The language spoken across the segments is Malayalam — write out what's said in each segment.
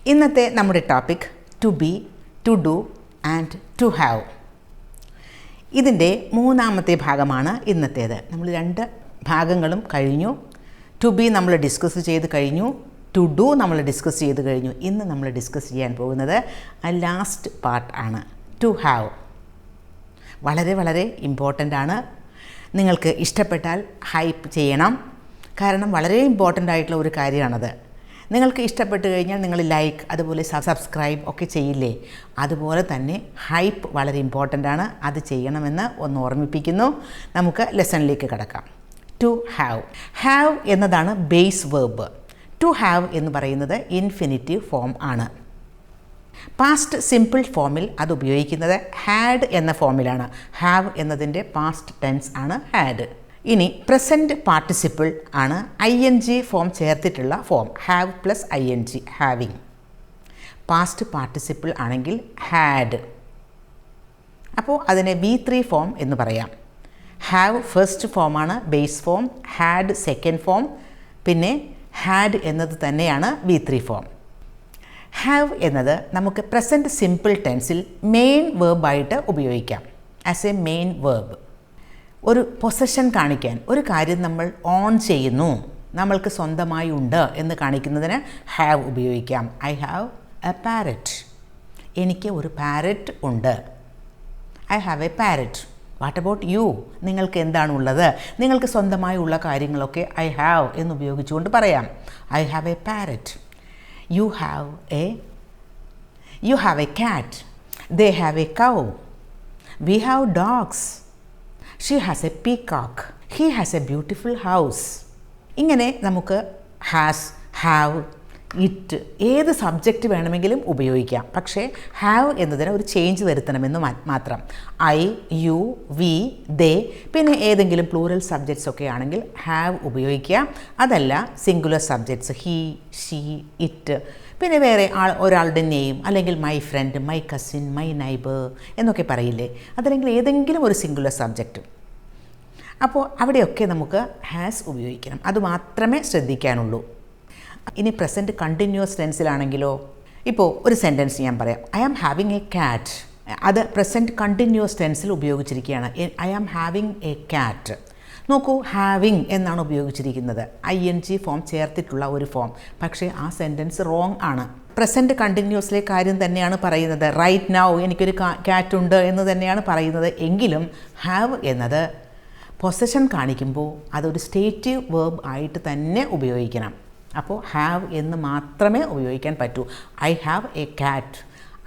ഇന്നത്തെ നമ്മുടെ topic to be, to do and to have. ഇതിൻ്റെ മൂന്നാമത്തെ ഭാഗമാണ് ഇന്നത്തേത്. നമ്മൾ 2 ഭാഗങ്ങളും കഴിഞ്ഞു. ടു ബി നമ്മൾ ഡിസ്കസ് ചെയ്ത് കഴിഞ്ഞു, ടു ഡു നമ്മൾ ഡിസ്കസ് ചെയ്ത് കഴിഞ്ഞു. ഇന്ന് നമ്മൾ ഡിസ്കസ് ചെയ്യാൻ പോകുന്നത് ലാസ്റ്റ് പാർട്ട് ആണ്, ടു ഹാവ്. വളരെ വളരെ ഇമ്പോർട്ടൻ്റ് ആണ്. നിങ്ങൾക്ക് ഇഷ്ടപ്പെട്ടാൽ ഹൈപ്പ് ചെയ്യണം, കാരണം വളരെ ഇമ്പോർട്ടൻ്റ് ആയിട്ടുള്ള ഒരു കാര്യമാണത്. നിങ്ങൾക്ക് ഇഷ്ടപ്പെട്ട് കഴിഞ്ഞാൽ നിങ്ങൾ ലൈക്ക്, അതുപോലെ സബ്സ്ക്രൈബ് ഒക്കെ ചെയ്യില്ലേ, അതുപോലെ തന്നെ ഹൈപ്പ് വളരെ ഇമ്പോർട്ടൻ്റ് ആണ്. അത് ചെയ്യണമെന്ന് ഒന്ന് ഓർമ്മിപ്പിക്കുന്നു. നമുക്ക് ലെസണിലേക്ക് കടക്കാം. To have. ഹാവ് എന്നതാണ് ബേസ് വേർബ്. ടു ഹാവ് എന്ന് പറയുന്നത് ഇൻഫിനിറ്റീവ് ഫോം ആണ്. പാസ്റ്റ് സിമ്പിൾ ഫോമിൽ അത് ഉപയോഗിക്കുന്നത് ഹാഡ് എന്ന ഫോമിലാണ്. ഹാവ് എന്നതിൻ്റെ പാസ്റ്റ് ടെൻസ് ആണ് ഹാഡ്. ഇനി പ്രസൻറ്റ് പാർട്ടിസിപ്പിൾ ആണ് ING ഫോം ചേർത്തിട്ടുള്ള form. Have plus ING, having. Past participle ആണെങ്കിൽ ഹാഡ്. അപ്പോൾ അതിനെ V3 ഫോം എന്ന് പറയാം. ഹാവ് ഫസ്റ്റ് ഫോമാണ് base form, had second form, പിന്നെ ഹാഡ് എന്നത് തന്നെയാണ് V3 ഫോം. ഹാവ് എന്നത് നമുക്ക് പ്രസൻറ്റ് സിമ്പിൾ ടെൻസിൽ മെയിൻ വേർബായിട്ട് ഉപയോഗിക്കാം. As A main verb. ഒരു പൊസഷൻ കാണിക്കാൻ, ഒരു കാര്യം നമ്മൾ ഓൺ ചെയ്യുന്നു, നമ്മൾക്ക് സ്വന്തമായി ഉണ്ട് എന്ന് കാണിക്കുന്നതിന് ഹാവ് ഉപയോഗിക്കാം. I have A parrot. എനിക്ക് ഒരു പാരറ്റ് ഉണ്ട്. I have A parrot. What about you? നിങ്ങൾക്ക് എന്താണുള്ളത്? നിങ്ങൾക്ക് സ്വന്തമായി ഉള്ള കാര്യങ്ങളൊക്കെ ഐ ഹാവ് എന്ന് ഉപയോഗിച്ചുകൊണ്ട് പറയാം. I have A parrot. You have a cat. They have a cow. We have dogs. She has a peacock. He has a beautiful house. ഇങ്ങനെ നമുക്ക് ഹാസ്, ഹാവ്, ഇറ്റ് ഏത് സബ്ജക്റ്റ് വേണമെങ്കിലും ഉപയോഗിക്കാം. പക്ഷേ ഹാവ് എന്നതിന് ഒരു ചേഞ്ച് വരുത്തണമെന്ന് മാത്രം. ഐ, യു, വി, ദേ, പിന്നെ ഏതെങ്കിലും പ്ലൂറൽ സബ്ജക്ട്സ് ഒക്കെ ആണെങ്കിൽ ഹാവ് ഉപയോഗിക്കാം. അതല്ല singular subjects he, she, it, പിന്നെ വേറെ ഒരാളുടെ നെയിം, അല്ലെങ്കിൽ my friend, my cousin, my neighbour എന്നൊക്കെ പറയില്ലേ, അതല്ലെങ്കിൽ ഏതെങ്കിലും ഒരു സിംഗുലർ സബ്ജക്റ്റ്. അപ്പോൾ അവിടെയൊക്കെ നമുക്ക് ഹാസ് ഉപയോഗിക്കണം. അതുമാത്രമേ ശ്രദ്ധിക്കാനുള്ളൂ. ഇനി പ്രസൻറ്റ് കണ്ടിന്യൂസ് ടെൻസിലാണെങ്കിലോ, ഇപ്പോൾ ഒരു സെൻറ്റൻസ് ഞാൻ പറയാം. I am having a cat. അത് present continuous ടെൻസിൽ ഉപയോഗിച്ചിരിക്കുകയാണ്. I am having a cat. നോക്കൂ, ഹാവിങ് എന്നാണ് ഉപയോഗിച്ചിരിക്കുന്നത്. ING ഫോം ചേർത്തിട്ടുള്ള ഒരു ഫോം. പക്ഷേ ആ സെൻറ്റൻസ് റോങ് ആണ്. പ്രസൻറ്റ് കണ്ടിന്യൂസിലെ കാര്യം തന്നെയാണ് പറയുന്നത്. റൈറ്റ് നൗ എനിക്കൊരു ക്യാറ്റ് ഉണ്ട് എന്ന് തന്നെയാണ് പറയുന്നത്. എങ്കിലും ഹാവ് എന്നത് പൊസഷൻ കാണിക്കുമ്പോൾ അതൊരു സ്റ്റേറ്റീവ് വേർബ് ആയിട്ട് തന്നെ ഉപയോഗിക്കണം. അപ്പോൾ ഹാവ് എന്ന് മാത്രമേ ഉപയോഗിക്കാൻ പറ്റൂ. I have a cat,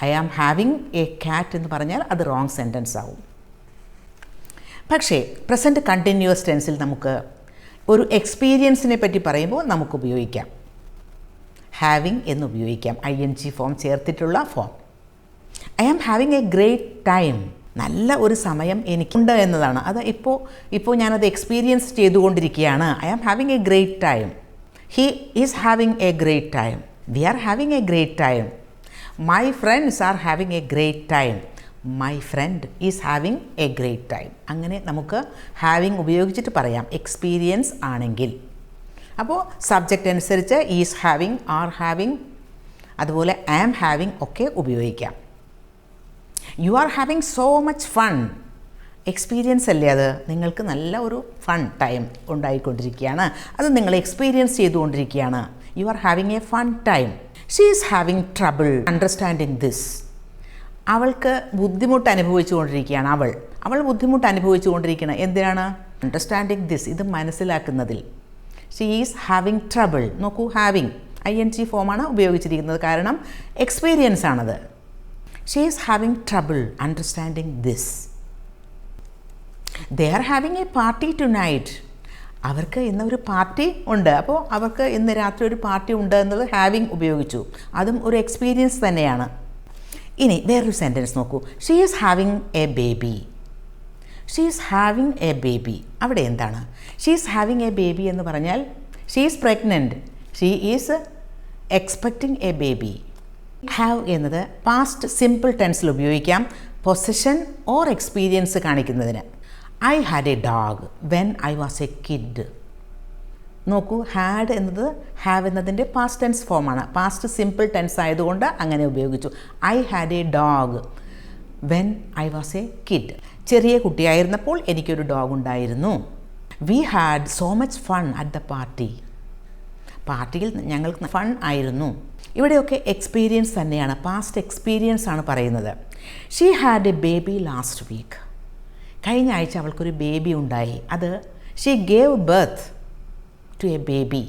I am having a cat എന്ന് പറഞ്ഞാൽ അത് റോങ് സെൻറ്റൻസ് ആവും. പക്ഷേ പ്രസൻറ്റ് കണ്ടിന്യൂസ് ടെൻസിൽ നമുക്ക് ഒരു എക്സ്പീരിയൻസിനെ പറ്റി പറയുമ്പോൾ നമുക്ക് ഉപയോഗിക്കാം. ഹാവിങ് എന്ന് ഉപയോഗിക്കാം. ING ഫോം ചേർത്തിട്ടുള്ള form. I am having a great time. നല്ല ഒരു സമയം എനിക്കുണ്ട് എന്നതാണ്. അത് ഇപ്പോൾ ഞാനത് എക്സ്പീരിയൻസ് ചെയ്തുകൊണ്ടിരിക്കുകയാണ്. I am having a great time. He is having a great time. We are having a great time. My friends are having a great time. My friend is having a great time. അങ്ങനെ നമുക്ക് ഹാവിങ് ഉപയോഗിച്ചിട്ട് പറയാം എക്സ്പീരിയൻസ് ആണെങ്കിൽ. അപ്പോൾ സബ്ജക്റ്റ് അനുസരിച്ച് ഈസ് ഹാവിങ്, ആർ ഹാവിങ്, അതുപോലെ ആം ഹാവിങ് ഒക്കെ ഉപയോഗിക്കാം. You are having so much fun. Experience അല്ലേ അത്? നിങ്ങൾക്ക് നല്ല ഒരു ഫൺ ടൈം ഉണ്ടായിക്കൊണ്ടിരിക്കുകയാണ്. അത് നിങ്ങൾ എക്സ്പീരിയൻസ് ചെയ്തുകൊണ്ടിരിക്കുകയാണ്. You are having A fun time. She is having trouble understanding this. അവൾക്ക് ബുദ്ധിമുട്ട് അനുഭവിച്ചുകൊണ്ടിരിക്കുകയാണ്. അവൾ ബുദ്ധിമുട്ട് അനുഭവിച്ചുകൊണ്ടിരിക്കുകയാണ്. എന്തിനാണ്? അണ്ടർസ്റ്റാൻഡിങ് ദിസ്, ഇത് മനസ്സിലാക്കുന്നതിൽ. She is having trouble. നോക്കൂ, ഹാവിങ് ING ഫോമാണ് ഉപയോഗിച്ചിരിക്കുന്നത്, കാരണം എക്സ്പീരിയൻസ് ആണത്. She is having trouble understanding this. They are having a party tonight. അവർക്ക് ഇന്ന് ഒരു പാർട്ടി ഉണ്ട്. അപ്പോൾ അവർക്ക് ഇന്ന് രാത്രി ഒരു പാർട്ടി ഉണ്ട് എന്നുള്ളത് ഹാവിങ് ഉപയോഗിച്ചു. അതും ഒരു എക്സ്പീരിയൻസ് തന്നെയാണ്. ഇനി വേറൊരു സെൻറ്റൻസ് നോക്കൂ. She is having A baby. She is having A baby. അവിടെ എന്താണ്? She is having A baby എന്ന് പറഞ്ഞാൽ she is pregnant. She is expecting A baby. Have എന്നത് പാസ്റ്റ് സിമ്പിൾ ടെൻസിൽ ഉപയോഗിക്കാം പൊസഷൻ ഓർ എക്സ്പീരിയൻസ് കാണിക്കുന്നതിന്. I had a dog when I was a kid. നോക്കൂ, ഹാഡ് എന്നത് ഹാവ് എന്നതിൻ്റെ പാസ്റ്റ് ടെൻസ് ഫോമാണ്. പാസ്റ്റ് സിമ്പിൾ ടെൻസ് ആയതുകൊണ്ട് അങ്ങനെ ഉപയോഗിച്ചു. I had a dog when I was a kid. ചെറിയ കുട്ടിയായിരുന്നപ്പോൾ എനിക്കൊരു ഡോഗ് ഉണ്ടായിരുന്നു. We had so much fun at the party. പാർട്ടിയിൽ ഞങ്ങൾക്ക് ഫൺ ആയിരുന്നു. ഇവിടെയൊക്കെ എക്സ്പീരിയൻസ് തന്നെയാണ്, പാസ്റ്റ് എക്സ്പീരിയൻസ് ആണ് പറയുന്നത്. She had a baby last week. കഴിഞ്ഞ ആഴ്ച അവൾക്കൊരു ബേബി ഉണ്ടായി. അത് she gave birth to a baby.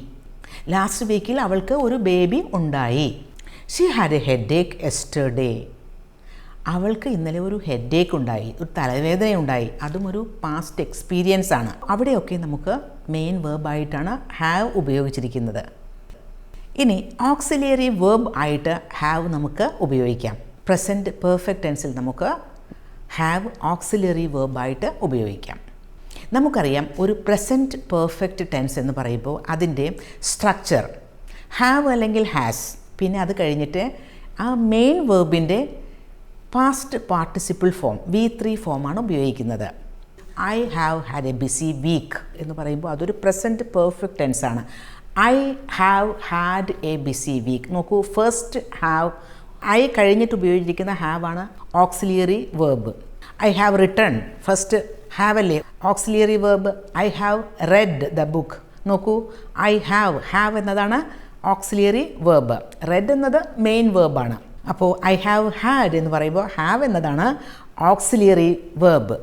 Last വീക്കിൽ അവൾക്ക് ഒരു ബേബി ഉണ്ടായി. She had a headache yesterday. അവൾക്ക് ഇന്നലെ ഒരു ഹെഡേക്ക് ഉണ്ടായി, ഒരു തലവേദന ഉണ്ടായി. അതും ഒരു പാസ്റ്റ് എക്സ്പീരിയൻസ് ആണ്. അവിടെയൊക്കെ നമുക്ക് മെയിൻ വേർബായിട്ടാണ് ഹാവ് ഉപയോഗിച്ചിരിക്കുന്നത്. ഇനി ഓക്സിലിയറി വേർബ് ആയിട്ട് ഹാവ് നമുക്ക് ഉപയോഗിക്കാം. പ്രസൻറ്റ് പെർഫെക്റ്റ് ടെൻസിൽ നമുക്ക് ഹാവ് ഓക്സിലിയറി വേർബായിട്ട് ഉപയോഗിക്കാം. നമുക്കറിയാം, ഒരു പ്രസൻറ്റ് പെർഫെക്റ്റ് ടെൻസ് എന്ന് പറയുമ്പോൾ അതിൻ്റെ സ്ട്രക്ചർ ഹാവ് അല്ലെങ്കിൽ ഹാസ്, പിന്നെ അത് കഴിഞ്ഞിട്ട് ആ മെയിൻ വേർബിൻ്റെ പാസ്റ്റ് പാർട്ടിസിപ്പിൾ ഫോം V3 ഫോമാണ് ഉപയോഗിക്കുന്നത്. I have had a busy week എന്ന് പറയുമ്പോൾ അതൊരു പ്രസൻറ്റ് പെർഫെക്റ്റ് ടെൻസ് ആണ്. I have had a busy week. നോക്കൂ, ഫസ്റ്റ് ഹാവ്, ഐ കഴിഞ്ഞിട്ട് ഉപയോഗിച്ചിരിക്കുന്ന ഹാവ് ആണ് auxiliary verb. I have return, first have അല്ലേ auxiliary verb. I have read the book. നോക്കൂ, ഐ ഹാവ് എന്നതാണ് ഓക്സിലിയറി വേർബ്. റെഡ് എന്നത് മെയിൻ വേർബാണ്. അപ്പോൾ ഐ ഹാവ് ഹാഡ് എന്ന് പറയുമ്പോൾ ഹാവ് എന്നതാണ് ഓക്സിലിയറി വേർബ്.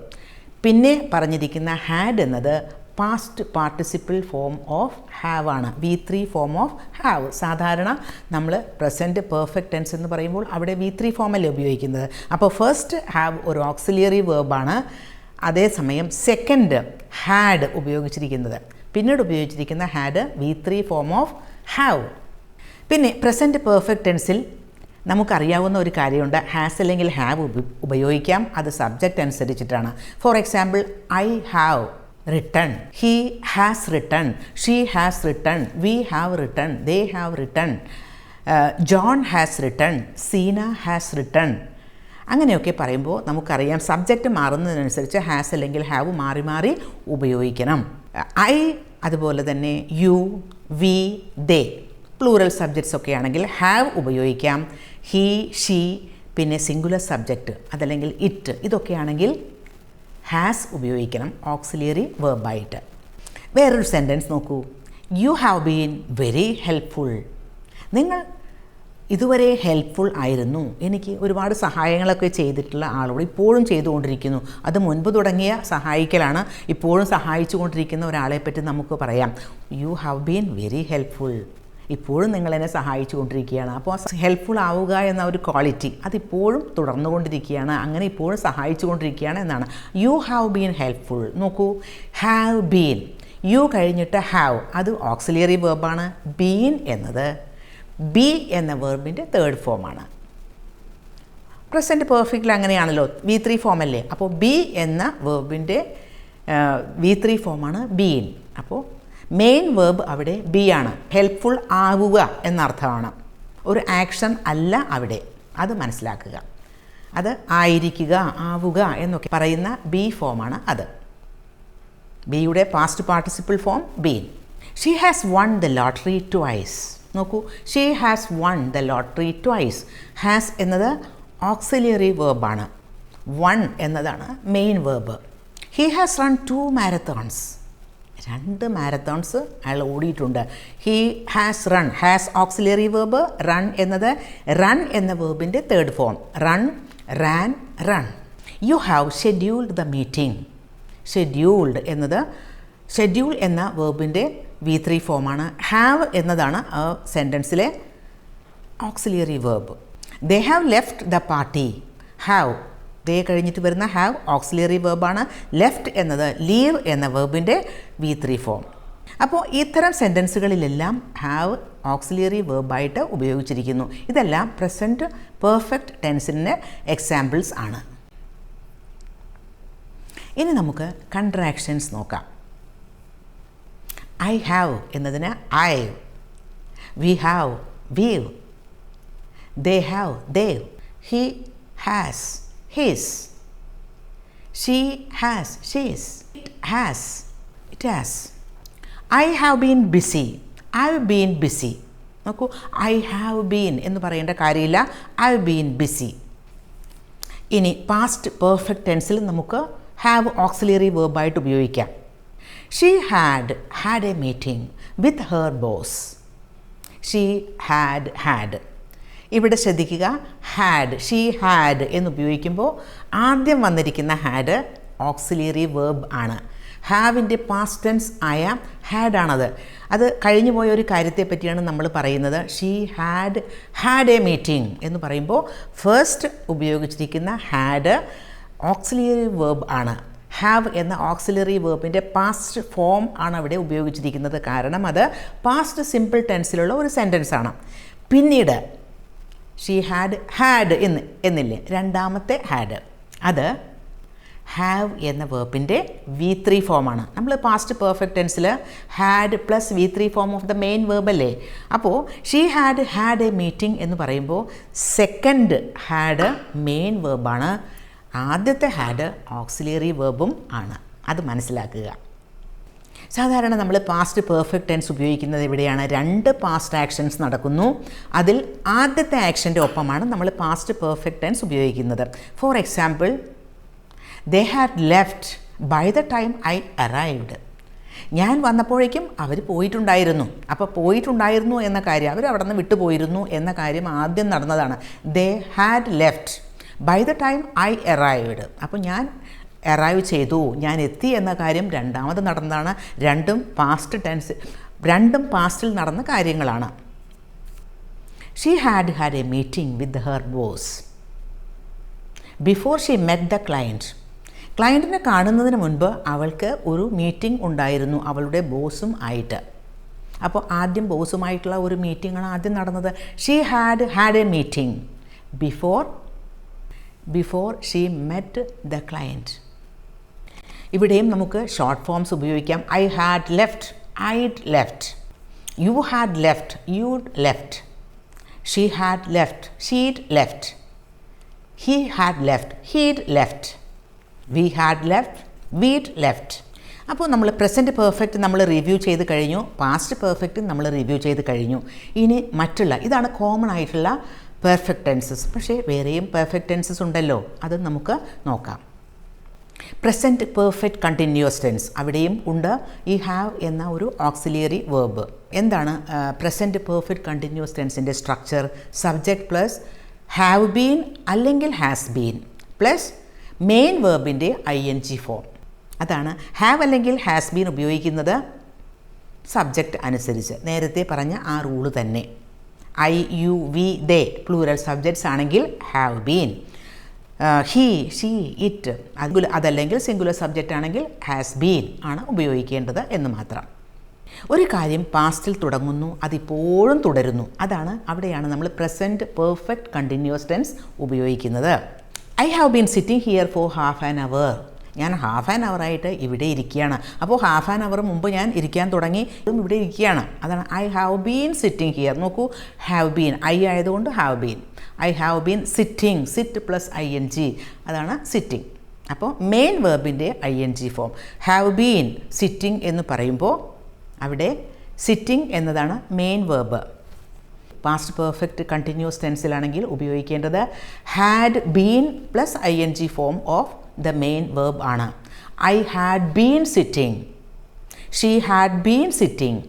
പിന്നെ പറഞ്ഞിരിക്കുന്ന ഹാഡ് എന്നത് past participle form of have ആണ്, V3 ഫോം ഓഫ് ഹാവ്. സാധാരണ നമ്മൾ പ്രസൻറ്റ് പെർഫെക്റ്റ് ടെൻസ് എന്ന് പറയുമ്പോൾ അവിടെ V3 ഫോമല്ലേ ഉപയോഗിക്കുന്നത്. അപ്പോൾ ഫസ്റ്റ് ഹാവ് ഒരു ഓക്സിലിയറി വേർബാണ്. അതേസമയം സെക്കൻഡ് ഹാഡ് ഉപയോഗിച്ചിരിക്കുന്നത്, പിന്നീട് ഉപയോഗിച്ചിരിക്കുന്ന had V3 form of have. പിന്നെ പ്രസൻറ്റ് പെർഫെക്റ്റ് ടെൻസിൽ നമുക്കറിയാവുന്ന ഒരു കാര്യമുണ്ട്, ഹാസ് അല്ലെങ്കിൽ ഹാവ് ഉപയോഗിക്കാം. അത് സബ്ജക്റ്റ് അനുസരിച്ചിട്ടാണ്. For example, I have written, he has written, she has written, we have written, they have written, John has written, Seena has written. അങ്ങനെയൊക്കെ പറയുമ്പോൾ നമുക്കറിയാം സബ്ജക്റ്റ് മാറുന്നതിനനുസരിച്ച് ഹാസ് അല്ലെങ്കിൽ ഹാവ് മാറി മാറി ഉപയോഗിക്കണം. ഐ, അതുപോലെ തന്നെ യു, വി, ദേ, പ്ലൂറൽ സബ്ജക്ട്സ് ഒക്കെ ആണെങ്കിൽ ഹാവ് ഉപയോഗിക്കാം. ഹി, ഷീ, പിന്നെ സിംഗുലർ സബ്ജക്റ്റ് അതല്ലെങ്കിൽ ഇറ്റ്, ഇതൊക്കെയാണെങ്കിൽ ഹാസ് ഉപയോഗിക്കണം ഓക്സിലിയറി വേർബായിട്ട്. വേറൊരു സെൻറ്റൻസ് നോക്കൂ, you have been very helpful. നിങ്ങൾ ഇതുവരെ ഹെൽപ്ഫുൾ ആയിരുന്നു, എനിക്ക് ഒരുപാട് സഹായങ്ങളൊക്കെ ചെയ്തിട്ടുള്ള ആളോട് ഇപ്പോഴും ചെയ്തുകൊണ്ടിരിക്കുന്നു. അത് മുൻപ് തുടങ്ങിയ സഹായിക്കലാണ്, ഇപ്പോഴും സഹായിച്ചു കൊണ്ടിരിക്കുന്ന ഒരാളെപ്പറ്റി നമുക്ക് പറയാം, you have been very helpful. ഇപ്പോഴും നിങ്ങളെന്നെ സഹായിച്ചു കൊണ്ടിരിക്കുകയാണ്. അപ്പോൾ ഹെൽപ്ഫുൾ ആവുക എന്ന ഒരു ക്വാളിറ്റി അതിപ്പോഴും തുടർന്നുകൊണ്ടിരിക്കുകയാണ്, അങ്ങനെ ഇപ്പോഴും സഹായിച്ചു കൊണ്ടിരിക്കുകയാണ് എന്നാണ്. You have been helpful. നോക്കൂ, ഹാവ് ബീൻ, യു കഴിഞ്ഞിട്ട് ഹാവ്, അത് ഓക്സിലിയറി വേർബാണ്. ബീൻ എന്നത് ബി എന്ന വേർബിൻ്റെ തേർഡ് ഫോമാണ്. പ്രസൻറ്റ് പെർഫെക്റ്റിൽ അങ്ങനെയാണല്ലോ, V3 ഫോമല്ലേ. അപ്പോൾ ബി എന്ന വേർബിൻ്റെ V3 ഫോമാണ് ബീൻ. അപ്പോൾ മെയിൻ വേർബ് അവിടെ ബി ആണ്. ഹെൽപ്ഫുൾ ആവുക എന്നർത്ഥമാണ്, ഒരു ആക്ഷൻ അല്ല അവിടെ, അത് മനസ്സിലാക്കുക. അത് ആയിരിക്കുക, ആവുക എന്നൊക്കെ പറയുന്ന ബി ഫോമാണ് അത്. ബിയുടെ past participle form been. She has won the lottery twice. നോക്കൂ, she has won the lottery twice. Has എന്നത് ഓക്സിലിയറി വേർബാണ്, വൺ എന്നതാണ് main verb. He has run 2 marathons. 2 marathons അയാൾ ഓടിയിട്ടുണ്ട്. He has run, has auxiliary verb. Run എന്നത് റൺ എന്ന വേർബിൻ്റെ third form. Run, ran, run. You have scheduled the meeting. Scheduled എന്നത് ഷെഡ്യൂൾ എന്ന വേർബിൻ്റെ V3 ഫോമാണ്. ഹാവ് എന്നതാണ് ആ സെൻറ്റൻസിലെ auxiliary verb. They have left the party. Have, they കഴിഞ്ഞിട്ട് വരുന്ന ഹാവ് ഓക്സിലിയറി വേർബാണ്. ലെഫ്റ്റ് എന്നത് ലീവ് എന്ന വേർബിൻ്റെ V3 ഫോം. അപ്പോൾ ഇത്തരം സെൻറ്റൻസുകളിലെല്ലാം ഹാവ് ഓക്സിലിയറി വേർബായിട്ട് ഉപയോഗിച്ചിരിക്കുന്നു. ഇതെല്ലാം പ്രസൻറ്റ് പെർഫെക്റ്റ് ടെൻസിൻ്റെ എക്സാമ്പിൾസ് ആണ്. ഇനി നമുക്ക് കൺട്രാക്ഷൻസ് നോക്കാം. ഐ ഹാവ് എന്നതിന് I, we have we've, they have they've, he has his, she has she's, it has it has. I have been busy. I have been busy. നോക്കൂ, ഐ ഹാവ് ബീൻ എന്ന് പറയേണ്ട കാര്യമില്ല, ഐ ഹവ് ബീൻ ബിസി. ഇനി പാസ്റ്റ് പെർഫെക്റ്റ് ടെൻസിൽ നമുക്ക് ഹാവ് ഓക്സിലറി വേർബായിട്ട് ഉപയോഗിക്കാം. She had a meeting with her boss. She had. ഇവിടെ ശ്രദ്ധിക്കുക, ഷീ ഹാഡ് എന്ന് ഉപയോഗിക്കുമ്പോൾ ആദ്യം വന്നിരിക്കുന്ന ഹാഡ് ഓക്സിലറി വേർബ് ആണ്. ഹാവിൻ്റെ പാസ്റ്റ് ടെൻസ് ആയ ഹാഡാണത്. അത് കഴിഞ്ഞു പോയ ഒരു കാര്യത്തെ പറ്റിയാണ് നമ്മൾ പറയുന്നത്. ഷീ ഹാഡ് എ മീറ്റിംഗ് എന്ന് പറയുമ്പോൾ ഫസ്റ്റ് ഉപയോഗിച്ചിരിക്കുന്ന ഹാഡ് ഓക്സിലറി വേർബ് ആണ്. ഹാവ് എന്ന ഓക്സിലറി വേർബിൻ്റെ പാസ്റ്റ് ഫോം ആണ് അവിടെ ഉപയോഗിച്ചിരിക്കുന്നത്. കാരണം അത് പാസ്റ്റ് സിമ്പിൾ ടെൻസിലുള്ള ഒരു സെൻറ്റൻസ് ആണ്. പിന്നീട് ഷീ ഹാഡ് എന്നില്ലേ, രണ്ടാമത്തെ ഹാഡ്, അത് ഹാവ് എന്ന വേർബിൻ്റെ V3 ഫോമാണ്. നമ്മൾ പാസ്റ്റ് പെർഫെക്റ്റ് ടെൻസിൽ had plus V3 form of the main verb അല്ലേ. അപ്പോൾ ഷീ ഹാഡ് എ മീറ്റിംഗ് എന്ന് പറയുമ്പോൾ സെക്കൻഡ് ഹാഡ് മെയിൻ വേർബാണ്, ആദ്യത്തെ ഹാഡ് ഓക്സിലറി വേർബും ആണ്. അത് മനസ്സിലാക്കുക. സാധാരണ നമ്മൾ പാസ്റ്റ് പെർഫെക്റ്റ് ടെൻസ് ഉപയോഗിക്കുന്നത് എവിടെയാണ്? രണ്ട് പാസ്റ്റ് ആക്ഷൻസ് നടക്കുന്നു, അതിൽ ആദ്യത്തെ ആക്ഷൻ്റെ ഒപ്പമാണ് നമ്മൾ പാസ്റ്റ് പെർഫെക്റ്റ് ടെൻസ് ഉപയോഗിക്കുന്നത്. For example, they had left by the time I arrived. ഞാൻ വന്നപ്പോഴേക്കും അവർ പോയിട്ടുണ്ടായിരുന്നു. അപ്പോൾ പോയിട്ടുണ്ടായിരുന്നു എന്ന കാര്യം, അവർ അവിടെ നിന്ന് വിട്ടുപോയിരുന്നു എന്ന കാര്യം ആദ്യം നടന്നതാണ്. they had left by the time I arrived. അപ്പോൾ ഞാൻ അറൈവ് ചെയ്തു, ഞാൻ എത്തി എന്ന കാര്യം രണ്ടാമത് നടന്നതാണ്. രണ്ടും പാസ്റ്റിൽ നടന്ന കാര്യങ്ങളാണ്. she had a meeting with her boss before she met the client. ക്ലയൻറ്റിനെ കാണുന്നതിന് മുൻപ് അവൾക്ക് ഒരു മീറ്റിംഗ് ഉണ്ടായിരുന്നു അവളുടെ ബോസും ആയിട്ട്. അപ്പോൾ ആദ്യം ബോസുമായിട്ടുള്ള ഒരു മീറ്റിംഗാണ് ആദ്യം നടന്നത്. She had a meeting before she met the client. ഇവിടെയും നമുക്ക് ഷോർട്ട് ഫോംസ് ഉപയോഗിക്കാം. I had left, I'd left. You had left, you'd left. She had left, she'd left. He had left, he'd left. We had left, we'd left. അപ്പോൾ നമ്മൾ പ്രസൻറ്റ് പെർഫെക്റ്റ് നമ്മൾ റിവ്യൂ ചെയ്ത് കഴിഞ്ഞു, പാസ്റ്റ് പെർഫെക്റ്റ് നമ്മൾ റിവ്യൂ ചെയ്ത് കഴിഞ്ഞു. ഇനി ഇതാണ് കോമൺ ആയിട്ടുള്ള പെർഫെക്റ്റ് ടെൻസസ്. പക്ഷേ വേറെയും പെർഫെക്റ്റ് ടെൻസസ് ഉണ്ടല്ലോ, അത് നമുക്ക് നോക്കാം. പ്രസൻറ്റ് പെർഫെക്റ്റ് കണ്ടിന്യൂസ് ടെൻസ്, അവിടെയും ഉണ്ട് ഈ ഹാവ് എന്ന ഒരു ഓക്സിലിയറി വേർബ്. എന്താണ് പ്രസൻറ്റ് പെർഫെക്റ്റ് കണ്ടിന്യൂസ് ടെൻസിൻ്റെ structure? Subject plus have been അല്ലെങ്കിൽ ഹാസ് ബീൻ പ്ലസ് മെയിൻ വേർബിൻ്റെ ING ഫോം. അതാണ് ഹാവ് അല്ലെങ്കിൽ ഹാസ് ബീൻ ഉപയോഗിക്കുന്നത് സബ്ജക്റ്റ് അനുസരിച്ച്. നേരത്തെ പറഞ്ഞ ആ റൂള് തന്നെ. I, you, we, they plural subjects ആണെങ്കിൽ have been. He, she, it അതല്ലെങ്കിൽ സിംഗുലർ സബ്ജക്റ്റ് ആണെങ്കിൽ ഹാസ് ബീൻ ആണ് ഉപയോഗിക്കേണ്ടത് എന്ന് മാത്രം. ഒരു കാര്യം പാസ്റ്റിൽ തുടങ്ങുന്നു, അതിപ്പോഴും തുടരുന്നു, അവിടെയാണ് നമ്മൾ പ്രസൻറ്റ് പെർഫെക്റ്റ് കണ്ടിന്യൂസ് ടെൻസ് ഉപയോഗിക്കുന്നത്. I have been sitting here for half an hour. ഞാൻ ഹാഫ് ആൻ അവറായിട്ട് ഇവിടെ ഇരിക്കുകയാണ്. അപ്പോൾ ഹാഫ് ആൻ അവർ മുമ്പ് ഞാൻ ഇരിക്കാൻ തുടങ്ങി, ഇവിടെ ഇരിക്കുകയാണ്. അതാണ് I have been sitting here. നോക്കൂ, ഹാവ് ബീൻ ഐ ആയതുകൊണ്ട് have been. I have been sitting, sit plus ING, അതാണ് സിറ്റിംഗ്. അപ്പോൾ മെയിൻ വേർബിൻ്റെ ING form. Have been sitting എന്ന് പറയുമ്പോൾ അവിടെ സിറ്റിംഗ് എന്നതാണ് main verb. Past perfect continuous ടെൻസിലാണെങ്കിൽ ഉപയോഗിക്കേണ്ടത് had been plus ING form of the main verb ആണ്. I had been sitting, she had been sitting,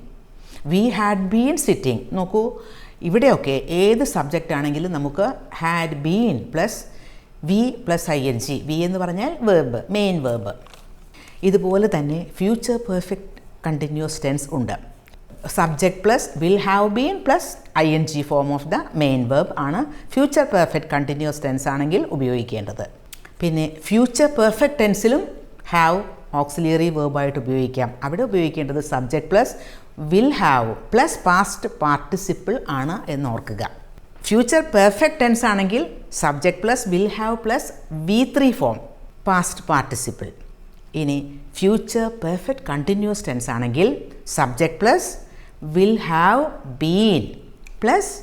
we had been sitting. നോക്കൂ, ഇവിടെയൊക്കെ ഏത് സബ്ജക്റ്റ് ആണെങ്കിലും നമുക്ക് had been plus V plus ING. V എന്ന് പറഞ്ഞാൽ വേർബ്, മെയിൻ വേർബ്. ഇതുപോലെ തന്നെ ഫ്യൂച്ചർ പെർഫെക്റ്റ് കണ്ടിന്യൂസ് ടെൻസ് ഉണ്ട്. Subject plus will have been plus ING form of the main verb ആണ് ഫ്യൂച്ചർ പെർഫെക്റ്റ് കണ്ടിന്യൂസ് ടെൻസ് ആണെങ്കിൽ ഉപയോഗിക്കേണ്ടത്. പിന്നെ ഫ്യൂച്ചർ പെർഫെക്റ്റ് ടെൻസിലും ഹാവ് ഓക്സിലിയറി വേർബായിട്ട് ഉപയോഗിക്കാം. അവിടെ ഉപയോഗിക്കേണ്ടത് subject plus will have plus past participle ആണ് എന്നോർക്കുക. ഫ്യൂച്ചർ പെർഫെക്റ്റ് ടെൻസ് ആണെങ്കിൽ subject plus will have plus V3 form past participle. ഇനി ഫ്യൂച്ചർ പെർഫെക്റ്റ് കണ്ടിന്യൂസ് ടെൻസ് ആണെങ്കിൽ subject plus will have been plus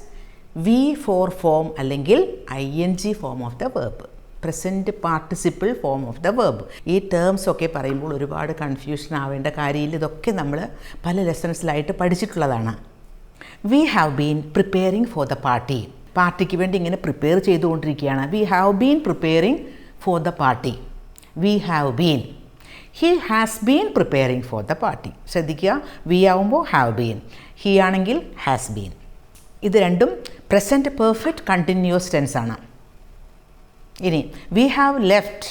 V4 form അല്ലെങ്കിൽ ING form of the verb. Present participle form of the verb. ഈ ടേംസ് ഒക്കെ പറയുമ്പോൾ ഒരുപാട് കൺഫ്യൂഷൻ ആവേണ്ട കാര്യമില്ല. ഇതൊക്കെ നമ്മൾ പല ലെസൺസിലായിട്ട് പഠിച്ചിട്ടുള്ളതാണ്. We have been preparing for the party. പാർട്ടിക്ക് വേണ്ടി ഇങ്ങനെ പ്രിപ്പയർ ചെയ്തുകൊണ്ടിരിക്കുകയാണ്. We have been preparing for the party. We have been. He has been preparing for the party. ശ്രദ്ധിക്കുക, വി ആവുമ്പോൾ ഹാവ് ബീൻ, ഹി ആണെങ്കിൽ ഹാസ് ബീൻ. ഇത് രണ്ടും പ്രസൻറ്റ് പെർഫെക്റ്റ് കണ്ടിന്യൂസ് ടെൻസ് ആണ്. ഇനി we have left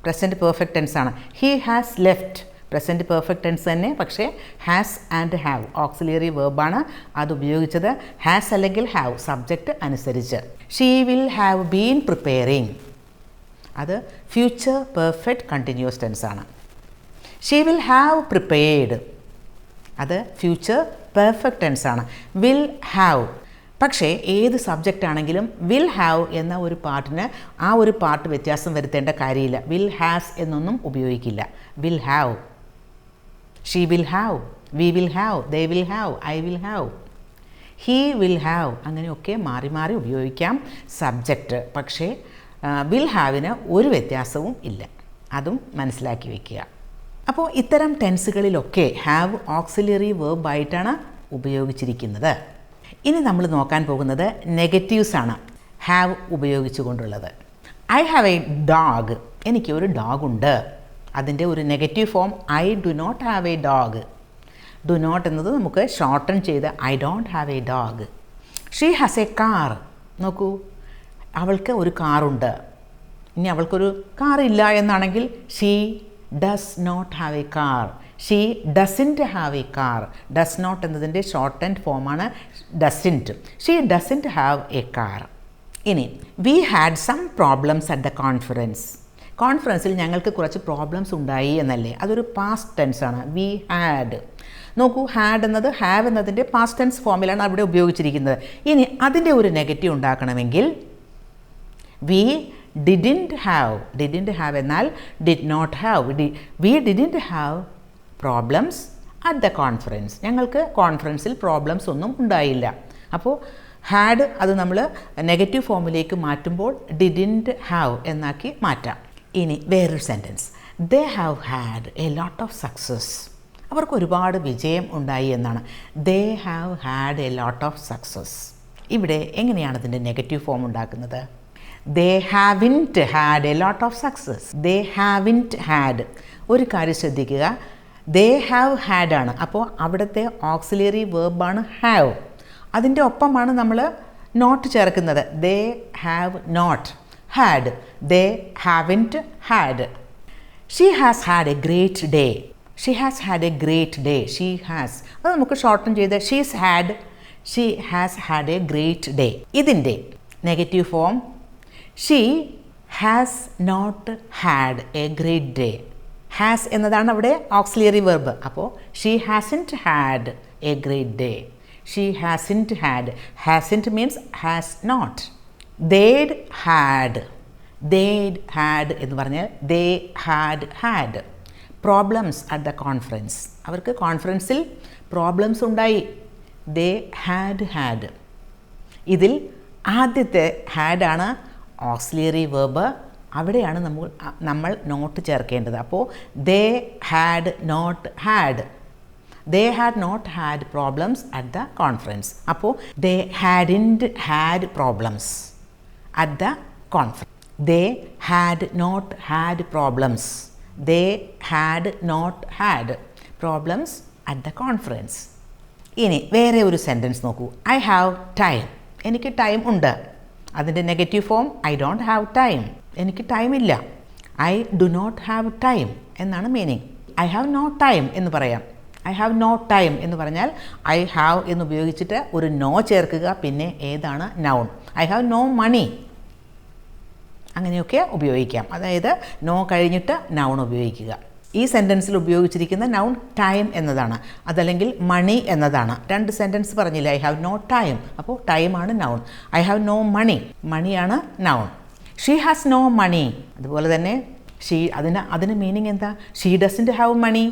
present perfect tense ആണ്. He has left present perfect tense തന്നെ, പക്ഷേ ഹാസ് ആൻഡ് ഹാവ് ഓക്സിലിയറി വേർബാണ് അത് ഉപയോഗിച്ചത്. ഹാസ് അല്ലെങ്കിൽ ഹാവ് സബ്ജക്റ്റ് അനുസരിച്ച്. She will have been preparing അത് ഫ്യൂച്ചർ പെർഫെക്റ്റ് കണ്ടിന്യൂസ് ടെൻസ് ആണ്. ഷീ വിൽ ഹാവ് പ്രിപ്പയർഡ് അത് ഫ്യൂച്ചർ പെർഫെക്റ്റ് ടെൻസ് ആണ്. വിൽ ഹാവ് പക്ഷേ ഏത് സബ്ജക്റ്റ് ആണെങ്കിലും വിൽ ഹാവ് എന്ന ഒരു പാർട്ടിന് ആ ഒരു പാർട്ട് വ്യത്യാസം വരുത്തേണ്ട കാര്യമില്ല. വിൽ ഹാസ് എന്നൊന്നും ഉപയോഗിക്കില്ല. Will have, she will have, V will have, they will have, I will have, he will have, അങ്ങനെയൊക്കെ മാറി മാറി ഉപയോഗിക്കാം സബ്ജക്റ്റ്. പക്ഷേ വിൽ ഹാവിന് ഒരു വ്യത്യാസവും ഇല്ല. അതും മനസ്സിലാക്കി വയ്ക്കുക. അപ്പോൾ ഇത്തരം ടെൻസുകളിലൊക്കെ ഹാവ് ഓക്സിലറി വേർബായിട്ടാണ് ഉപയോഗിച്ചിരിക്കുന്നത്. ഇനി നമ്മൾ നോക്കാൻ പോകുന്നത് നെഗറ്റീവ്സ് ആണ് ഹാവ് ഉപയോഗിച്ചുകൊണ്ടുള്ളത്. I have a dog. എനിക്ക് ഒരു ഡോഗുണ്ട്. അതിൻ്റെ ഒരു negative form I do not have a dog. Do not എന്നത് നമുക്ക് ഷോർട്ടൺ ചെയ്ത് I don't have a dog. She has a car. നോക്കൂ, അവൾക്ക് ഒരു കാറുണ്ട്. ഇനി അവൾക്കൊരു കാറില്ല എന്നാണെങ്കിൽ she does not have a car. She doesn't have a car. Does not എന്നതിൻ്റെ ഷോർട്ട് ആൻഡ് ഫോമാണ് doesn't. She doesn't have a car. ഇനി V had some problems at the conference. കോൺഫറൻസിൽ ഞങ്ങൾക്ക് കുറച്ച് പ്രോബ്ലംസ് ഉണ്ടായി എന്നല്ലേ, അതൊരു പാസ്റ്റ് ടെൻസ് ആണ്. We had. നോക്കൂ, ഹാഡ് എന്നത് ഹാവ് എന്നതിൻ്റെ പാസ്റ്റ് ടെൻസ് ഫോമിലാണ് അവിടെ ഉപയോഗിച്ചിരിക്കുന്നത്. ഇനി അതിൻ്റെ ഒരു നെഗറ്റീവ് ഉണ്ടാക്കണമെങ്കിൽ we didn't have. Didn't have എന്നാൽ did not have. We didn't have problems at the conference. ഞങ്ങൾക്ക് കോൺഫറൻസിൽ പ്രോബ്ലംസ് ഒന്നും ഉണ്ടായില്ല. അപ്പോൾ ഹാഡ് അത് നമ്മൾ നെഗറ്റീവ് ഫോമിലേക്ക് മാറ്റുമ്പോൾ ഡിഡിൻറ്റ് ഹാവ് എന്നാക്കി മാറ്റാം. ഇനി വേറൊരു sentence, they have had a lot of success. അവർക്ക് ഒരുപാട് വിജയം ഉണ്ടായി എന്നാണ്. They have had a lot of success. ഇവിടെ എങ്ങനെയാണ് ഇതിൻ്റെ നെഗറ്റീവ് ഫോം ഉണ്ടാക്കുന്നത്? They haven't had a lot of success. They haven't had. ഒരു കാര്യം ശ്രദ്ധിക്കുക, ദേ ഹാവ് ഹാഡ് ആണ്. അപ്പോൾ അവിടുത്തെ ഓക്സിലറി വേർബാണ് ഹാവ്. അതിൻ്റെ ഒപ്പമാണ് നമ്മൾ നോട്ട് ചേർക്കുന്നത്. They have not had. They haven't had. She has had a great day. She has had a great day. She has അത് നമുക്ക് ഷോർട്ടൺ ചെയ്ത് she has had a great day. ഇതിൻ്റെ negative form she has not had a great day. Has എന്നതാണ് അവിടെ ഓക്സിലിയറി വെർബ്. അപ്പോൾ she hasn't had a great day. She hasn't had. Hasn't means has not. They'd had. They'd had എന്ന് പറഞ്ഞാൽ they had had problems at the conference. അവർക്ക് കോൺഫറൻസിൽ പ്രോബ്ലംസ് ഉണ്ടായി. They had had. ഇതിൽ ആദ്യത്തെ ഹാഡാണ് ഓക്സിലിയറി വേർബ്. അവിടെയാണ് നമ്മൾ നോട്ട് ചേർക്കേണ്ടത്. അപ്പോൾ they had not had. They had not had problems at the conference. അപ്പോൾ they hadn't had problems at the conference. They had not had problems. They had not had problems at the conference. ഇനി വേറെ ഒരു സെൻറ്റൻസ് നോക്കൂ. I have time. എനിക്ക് ടൈം ഉണ്ട്. അതിൻ്റെ നെഗറ്റീവ് form I don't have time. എനിക്ക് ടൈമില്ല. I do not have time എന്നാണ് meaning. I have no time എന്ന് പറയാം. ഐ ഹാവ് നോ ടൈം എന്ന് പറഞ്ഞാൽ ഐ ഹാവ് എന്ന് ഉപയോഗിച്ചിട്ട് ഒരു നോ ചേർക്കുക. പിന്നെ ഏതാണ് noun. I have no money. അങ്ങനെയൊക്കെ ഉപയോഗിക്കാം. അതായത് നോ കഴിഞ്ഞിട്ട് നൗൺ ഉപയോഗിക്കുക. ഈ സെൻറ്റൻസിൽ ഉപയോഗിച്ചിരിക്കുന്ന നൗൺ ടൈം എന്നതാണ്, അതല്ലെങ്കിൽ മണി എന്നതാണ്. രണ്ട് സെൻറ്റൻസ് പറഞ്ഞില്ല. ഐ ഹാവ് നോ ടൈം, അപ്പോൾ ടൈമാണ് noun. I have no money, മണിയാണ് noun. She has no money. അതുപോലെ തന്നെ അതിന് മീനിങ് എന്താ? She doesn't have money.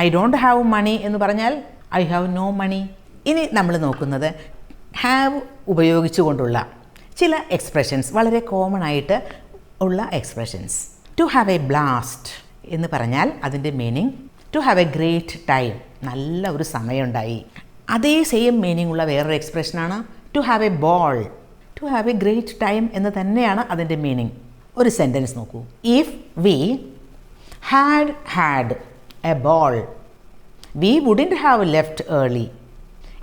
I don't have money എന്ന് പറഞ്ഞാൽ ഐ ഹാവ് നോ മണി. ഇനി നമ്മൾ നോക്കുന്നത് ഹാവ് ഉപയോഗിച്ചുകൊണ്ടുള്ള ചില എക്സ്പ്രഷൻസ് വളരെ കോമൺ ആയിട്ട് ഉള്ള expressions. To have a blast എന്ന് പറഞ്ഞാൽ അതിൻ്റെ meaning to have a great time, നല്ല ഒരു സമയമുണ്ടായി. അതേ സെയിം മീനിങ് ഉള്ള വേറൊരു എക്സ്പ്രഷനാണ് to have a ball. To have a great time എന്ന് തന്നെയാണ് അതിൻ്റെ മീനിങ്. ഒരു സെൻറ്റൻസ് നോക്കൂ. If we had a ball we wouldn't have left early.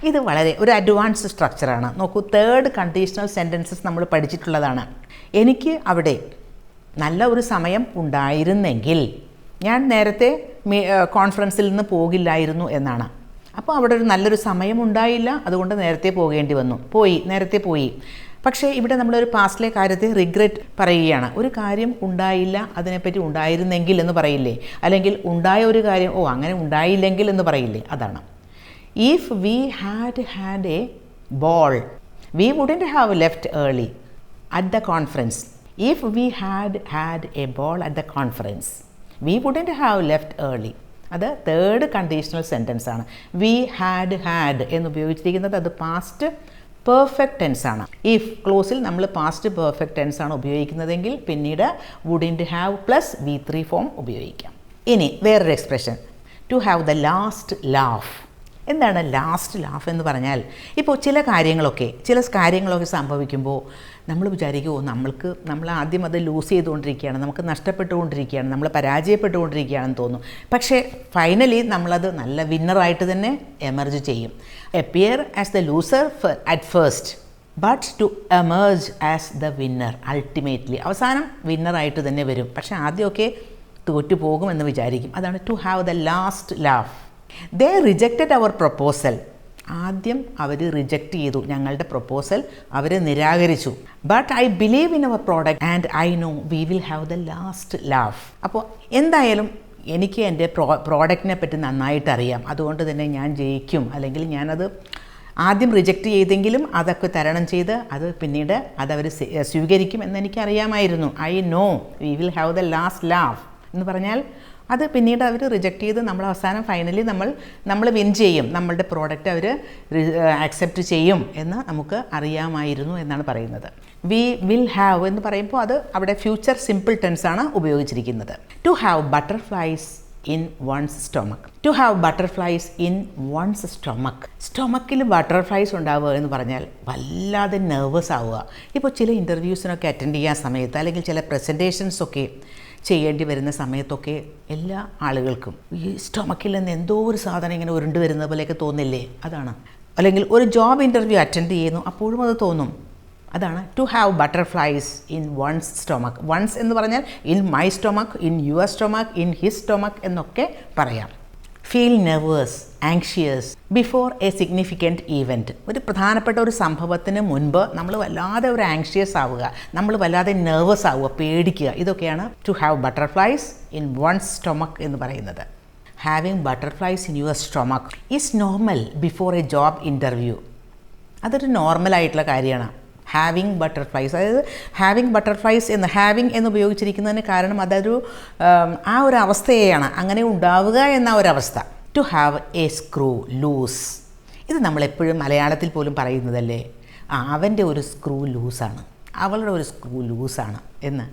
ഇത് വളരെ ഒരു അഡ്വാൻസ് സ്ട്രക്ചറാണ്. നോക്കൂ, തേർഡ് കണ്ടീഷണൽ സെൻറ്റൻസസ് നമ്മൾ പഠിച്ചിട്ടുള്ളതാണ്. എനിക്ക് അവിടെ നല്ല ഒരു സമയം ഉണ്ടായിരുന്നെങ്കിൽ ഞാൻ നേരത്തെ കോൺഫറൻസിൽ നിന്ന് പോകില്ലായിരുന്നു എന്നാണ്. അപ്പോൾ അവിടെ ഒരു നല്ലൊരു സമയം ഉണ്ടായില്ല, അതുകൊണ്ട് നേരത്തെ പോകേണ്ടി വന്നു. നേരത്തെ പോയി. പക്ഷേ ഇവിടെ നമ്മളൊരു പാസ്റ്റിലെ കാര്യത്തെ റിഗ്രറ്റ് പറയുകയാണ്. ഒരു കാര്യം ഉണ്ടായില്ല, അതിനെപ്പറ്റി ഉണ്ടായിരുന്നെങ്കിൽ എന്ന് പറയില്ലേ, അല്ലെങ്കിൽ ഉണ്ടായ ഒരു കാര്യം അങ്ങനെ ഉണ്ടായില്ലെങ്കിൽ എന്ന് പറയില്ലേ, അതാണ്. If we had a ball we wouldn't have left early at the conference. If we had a ball at the conference we wouldn't have left early. അത് തേർഡ് കണ്ടീഷണൽ സെൻറ്റൻസ് ആണ്. വി ഹാഡ് എന്ന് ഉപയോഗിച്ചിരിക്കുന്നത് അത് പാസ്റ്റ് പെർഫെക്റ്റ് ടെൻസ് ആണ്. ഇഫ് ക്ലോസിൽ നമ്മൾ പാസ്റ്റ് പെർഫെക്റ്റ് ടെൻസ് ആണ് ഉപയോഗിക്കുന്നതെങ്കിൽ പിന്നീട് wouldn't have plus V3 form ഉപയോഗിക്കാം. ഇനി വേറൊരു expression, to have the last laugh. എന്താണ് ലാസ്റ്റ് ലാഫ് എന്ന് പറഞ്ഞാൽ, ഇപ്പോൾ ചില കാര്യങ്ങളൊക്കെ സംഭവിക്കുമ്പോൾ നമ്മൾ വിചാരിക്കും നമ്മൾ ആദ്യം അത് ലൂസ് ചെയ്തുകൊണ്ടിരിക്കുകയാണ്, നമുക്ക് നഷ്ടപ്പെട്ടുകൊണ്ടിരിക്കുകയാണ്, നമ്മൾ പരാജയപ്പെട്ടുകൊണ്ടിരിക്കുകയാണെന്ന് തോന്നും. പക്ഷേ ഫൈനലി നമ്മളത് നല്ല വിന്നറായിട്ട് തന്നെ എമർജ് ചെയ്യും. Appear as the loser at first but to emerge as the winner ultimately. അവസാനം വിന്നറായിട്ട് തന്നെ വരും. പക്ഷേ ആദ്യമൊക്കെ തോറ്റു പോകുമെന്ന് വിചാരിക്കും. അതാണ് to have the last laugh. They rejected our proposal. ആദ്യം അവർ റിജക്റ്റ് ചെയ്തു, ഞങ്ങളുടെ പ്രൊപ്പോസൽ അവർ നിരാകരിച്ചു. But I believe in our product and I know we will have the last laugh. അപ്പോൾ എന്തായാലും എനിക്ക് എൻ്റെ പ്രോഡക്റ്റിനെ പറ്റി നന്നായിട്ട് അറിയാം, അതുകൊണ്ട് തന്നെ ഞാൻ ജയിക്കും. അല്ലെങ്കിൽ ഞാനത് ആദ്യം റിജക്റ്റ് ചെയ്തെങ്കിലും അതൊക്കെ തരണം ചെയ്ത് അത് പിന്നീട് അതവർ സ്വീകരിക്കും എന്നെനിക്കറിയാമായിരുന്നു. I know we will have the last laugh എന്ന് പറഞ്ഞാൽ അത് പിന്നീട് അവർ റിജക്റ്റ് ചെയ്ത് നമ്മൾ അവസാനം ഫൈനലി നമ്മൾ വിൻ ചെയ്യും, നമ്മളുടെ പ്രോഡക്റ്റ് അവർ ആക്സെപ്റ്റ് ചെയ്യും എന്ന് നമുക്ക് അറിയാമായിരുന്നു എന്നാണ് പറയുന്നത്. വി വിൽ ഹാവ് എന്ന് പറയുമ്പോൾ അത് അവിടെ ഫ്യൂച്ചർ സിമ്പിൾ ടെൻസ് ആണ് ഉപയോഗിച്ചിരിക്കുന്നത്. To have butterflies in one's stomach. To have butterflies in one's stomach. സ്റ്റൊമക്കിൽ ബട്ടർഫ്ലൈസ് ഉണ്ടാവുക എന്ന് പറഞ്ഞാൽ വല്ലാതെ നെർവസ് ആവുക. ഇപ്പോൾ ചില ഇൻ്റർവ്യൂസിനൊക്കെ അറ്റൻഡ് ചെയ്യാൻ സമയത്ത് അല്ലെങ്കിൽ ചില പ്രസൻറ്റേഷൻസൊക്കെ ചെയ്യേണ്ടി വരുന്ന സമയത്തൊക്കെ എല്ലാ ആളുകൾക്കും ഈ സ്റ്റൊമക്കിൽ നിന്ന് എന്തോ ഒരു സാധനം ഇങ്ങനെ ഉരുണ്ട് വരുന്ന പോലെയൊക്കെ തോന്നില്ലേ, അതാണ്. അല്ലെങ്കിൽ ഒരു ജോബ് ഇൻ്റർവ്യൂ അറ്റൻഡ് ചെയ്യുന്നു, അപ്പോഴും അത് തോന്നും. അതാണ് to have butterflies in one's stomach. One's എന്ന് പറഞ്ഞാൽ in my stomach, in your stomach, in his stomach എന്നൊക്കെ പറയാം. Feel nervous, anxious before a significant event. ഒരു പ്രധാനപ്പെട്ട ഒരു സംഭവത്തിന് മുൻപ് നമ്മൾ വല്ലാതെ ഒരു ആങ്ഷ്യസ് ആവുക, നമ്മൾ വല്ലാതെ നെർവസ് ആവുക, പേടിക്കുക. ഇതൊക്കെയാണ് to have butterflies in one's stomach എന്ന് പറയുന്നത്. Having butterflies in your stomach is normal before a job interview. അതൊരു നോർമലായിട്ടുള്ള കാര്യമാണ്. ഹാവിങ് ബട്ടർഫ്ലൈസ്, അതായത് ഹാവിങ് ബട്ടർഫ്ലൈസ് എന്ന് ഉപയോഗിച്ചിരിക്കുന്നതിന് കാരണം അതൊരു ആ ഒരു അവസ്ഥയെയാണ്, അങ്ങനെ ഉണ്ടാവുക എന്ന ഒരവസ്ഥ. To have a screw loose. ഇത് നമ്മളെപ്പോഴും മലയാളത്തിൽ പോലും പറയുന്നതല്ലേ, അവൻ്റെ ഒരു സ്ക്രൂ ലൂസാണ്, അവളുടെ ഒരു സ്ക്രൂ ലൂസാണ് എന്ന്.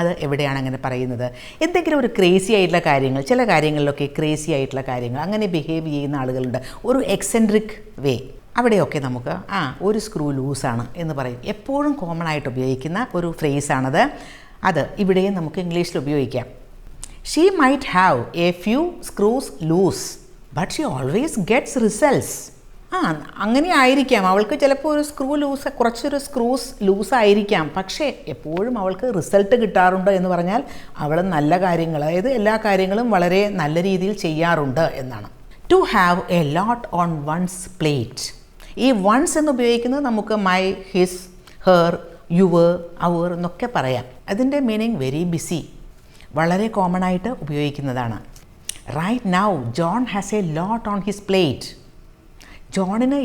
അത് എവിടെയാണ് അങ്ങനെ പറയുന്നത്? എന്തെങ്കിലും ഒരു ക്രേസി ആയിട്ടുള്ള കാര്യങ്ങൾ, ചില കാര്യങ്ങളിലൊക്കെ ക്രേസി ആയിട്ടുള്ള കാര്യങ്ങൾ, അങ്ങനെ ബിഹേവ് ചെയ്യുന്ന ആളുകളുണ്ട്, ഒരു എക്സെൻട്രിക് വേ. അവിടെയൊക്കെ നമുക്ക് ഒരു സ്ക്രൂ ലൂസാണ് എന്ന് പറയും. എപ്പോഴും കോമൺ ആയിട്ട് ഉപയോഗിക്കുന്ന ഒരു ഫ്രേസാണത്. അത് ഇവിടെയും നമുക്ക് ഇംഗ്ലീഷിൽ ഉപയോഗിക്കാം. She might have a few screws loose but she always gets results. അങ്ങനെ ആയിരിക്കാം, അവൾക്ക് ചിലപ്പോൾ ഒരു കുറച്ചൊരു സ്ക്രൂസ് ലൂസായിരിക്കാം, പക്ഷേ എപ്പോഴും അവൾക്ക് റിസൾട്ട് കിട്ടാറുണ്ട് എന്ന് പറഞ്ഞാൽ അവൾ നല്ല കാര്യങ്ങൾ, അതായത് എല്ലാ കാര്യങ്ങളും വളരെ നല്ല രീതിയിൽ ചെയ്യാറുണ്ട് എന്നാണ്. To have a lot on one's plate. ഈ വൺസ് എന്ന് ഉപയോഗിക്കുന്നത് നമുക്ക് my, his, her, your, our എന്നൊക്കെ പറയാം. അതിൻ്റെ മീനിങ് വെരി ബിസി, വളരെ കോമൺ ആയിട്ട് ഉപയോഗിക്കുന്നതാണ്. Right now John has a lot on his plate. ജോണിന്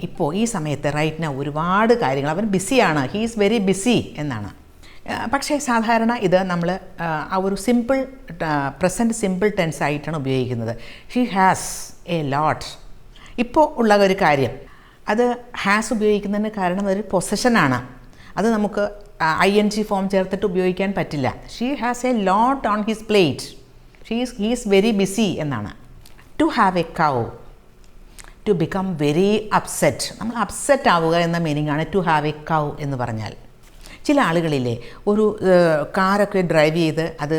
ഇപ്പോൾ ഈ സമയത്ത് റൈറ്റ് നൗ ഒരുപാട് കാര്യങ്ങൾ, അവൻ ബിസിയാണ്, ഹീ ഈസ് വെരി ബിസി എന്നാണ്. പക്ഷേ സാധാരണ ഇത് നമ്മൾ ആ ഒരു പ്രസൻറ്റ് സിമ്പിൾ ടെൻസ് ആയിട്ടാണ് ഉപയോഗിക്കുന്നത്. ഷീ ഹാസ് എ ലോട്ട്. ഇപ്പോൾ ഉള്ള ഒരു കാര്യം, അത് ഹാസ് ഉപയോഗിക്കുന്നതിന് കാരണം അതൊരു പൊസഷനാണ്. അത് നമുക്ക് ING ഫോം ചേർത്തിട്ട് ഉപയോഗിക്കാൻ പറ്റില്ല. She has a lot on his plate. He's very busy എന്നാണ്. To have a cow, to become very upset. നമ്മൾ അപ്സെറ്റ് ആവുക എന്ന മീനിങ് ആണ് ടു ഹാവ് എ കൗ എന്ന് പറഞ്ഞാൽ. ചില ആളുകളില്ലേ ഒരു കാറൊക്കെ ഡ്രൈവ് ചെയ്ത് അത്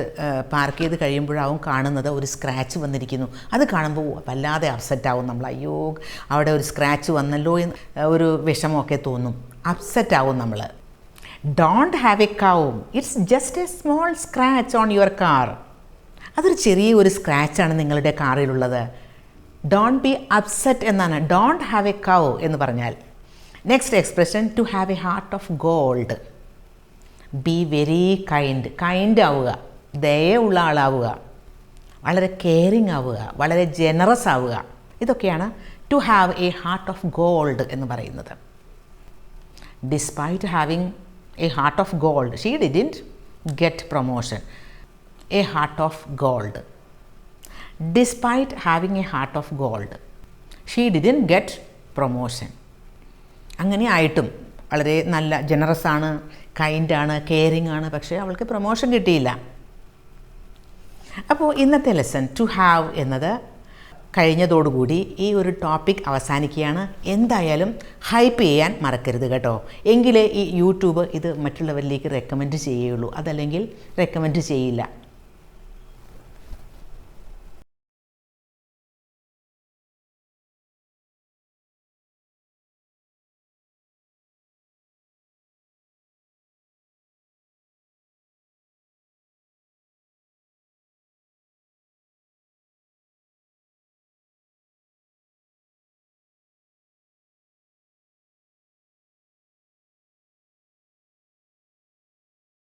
പാർക്ക് ചെയ്ത് കഴിയുമ്പോഴാവും കാണുന്നത് ഒരു സ്ക്രാച്ച് വന്നിരിക്കുന്നു. അത് കാണുമ്പോൾ വല്ലാതെ അപ്സെറ്റ് ആവും നമ്മൾ. അയ്യോ അവിടെ ഒരു സ്ക്രാച്ച് വന്നല്ലോ എന്ന് ഒരു വിഷമമൊക്കെ തോന്നും. അപ്സെറ്റ് ആവും നമ്മൾ. Don't have a cow, it's just a small scratch on your car. അതൊരു ചെറിയ ഒരു സ്ക്രാച്ചാണ് നിങ്ങളുടെ കാറിലുള്ളത്. ഡോണ്ട് ബി അപ്സെറ്റ് എന്നാണ് ഡോണ്ട് ഹാവ് എ കൗ എന്ന് പറഞ്ഞാൽ. Next expression to have a heart of gold. Be very kind ആവുക, ദയുള്ള ആളാവുക, വളരെ കെയറിങ് ആവുക, വളരെ ജനറസ് ആവുക. ഇതൊക്കെയാണ് to have a heart of gold എന്ന് പറയുന്നത്. Despite having a heart of gold she didn't get promotion. A heart of gold. Despite having a heart of gold she didn't get promotion. അങ്ങനെ ആയിട്ടും വളരെ നല്ല ജനറസ് ആണ്, കൈൻഡാണ്, കെയറിങ് ആണ്, പക്ഷേ അവൾക്ക് പ്രൊമോഷൻ കിട്ടിയില്ല. അപ്പോൾ ഇന്നത്തെ ലെസൺ ടു ഹാവ് എന്നത് കഴിഞ്ഞതോടുകൂടി ഈ ഒരു ടോപ്പിക് അവസാനിക്കുകയാണ്. എന്തായാലും ഹൈപ്പ് ചെയ്യാൻ മറക്കരുത് കേട്ടോ. എങ്കിലേ ഈ യൂട്യൂബ് ഇത് മറ്റുള്ളവരിലേക്ക് റെക്കമെൻഡ് ചെയ്യുകയുള്ളൂ. അതല്ലെങ്കിൽ റെക്കമെൻഡ് ചെയ്യില്ല.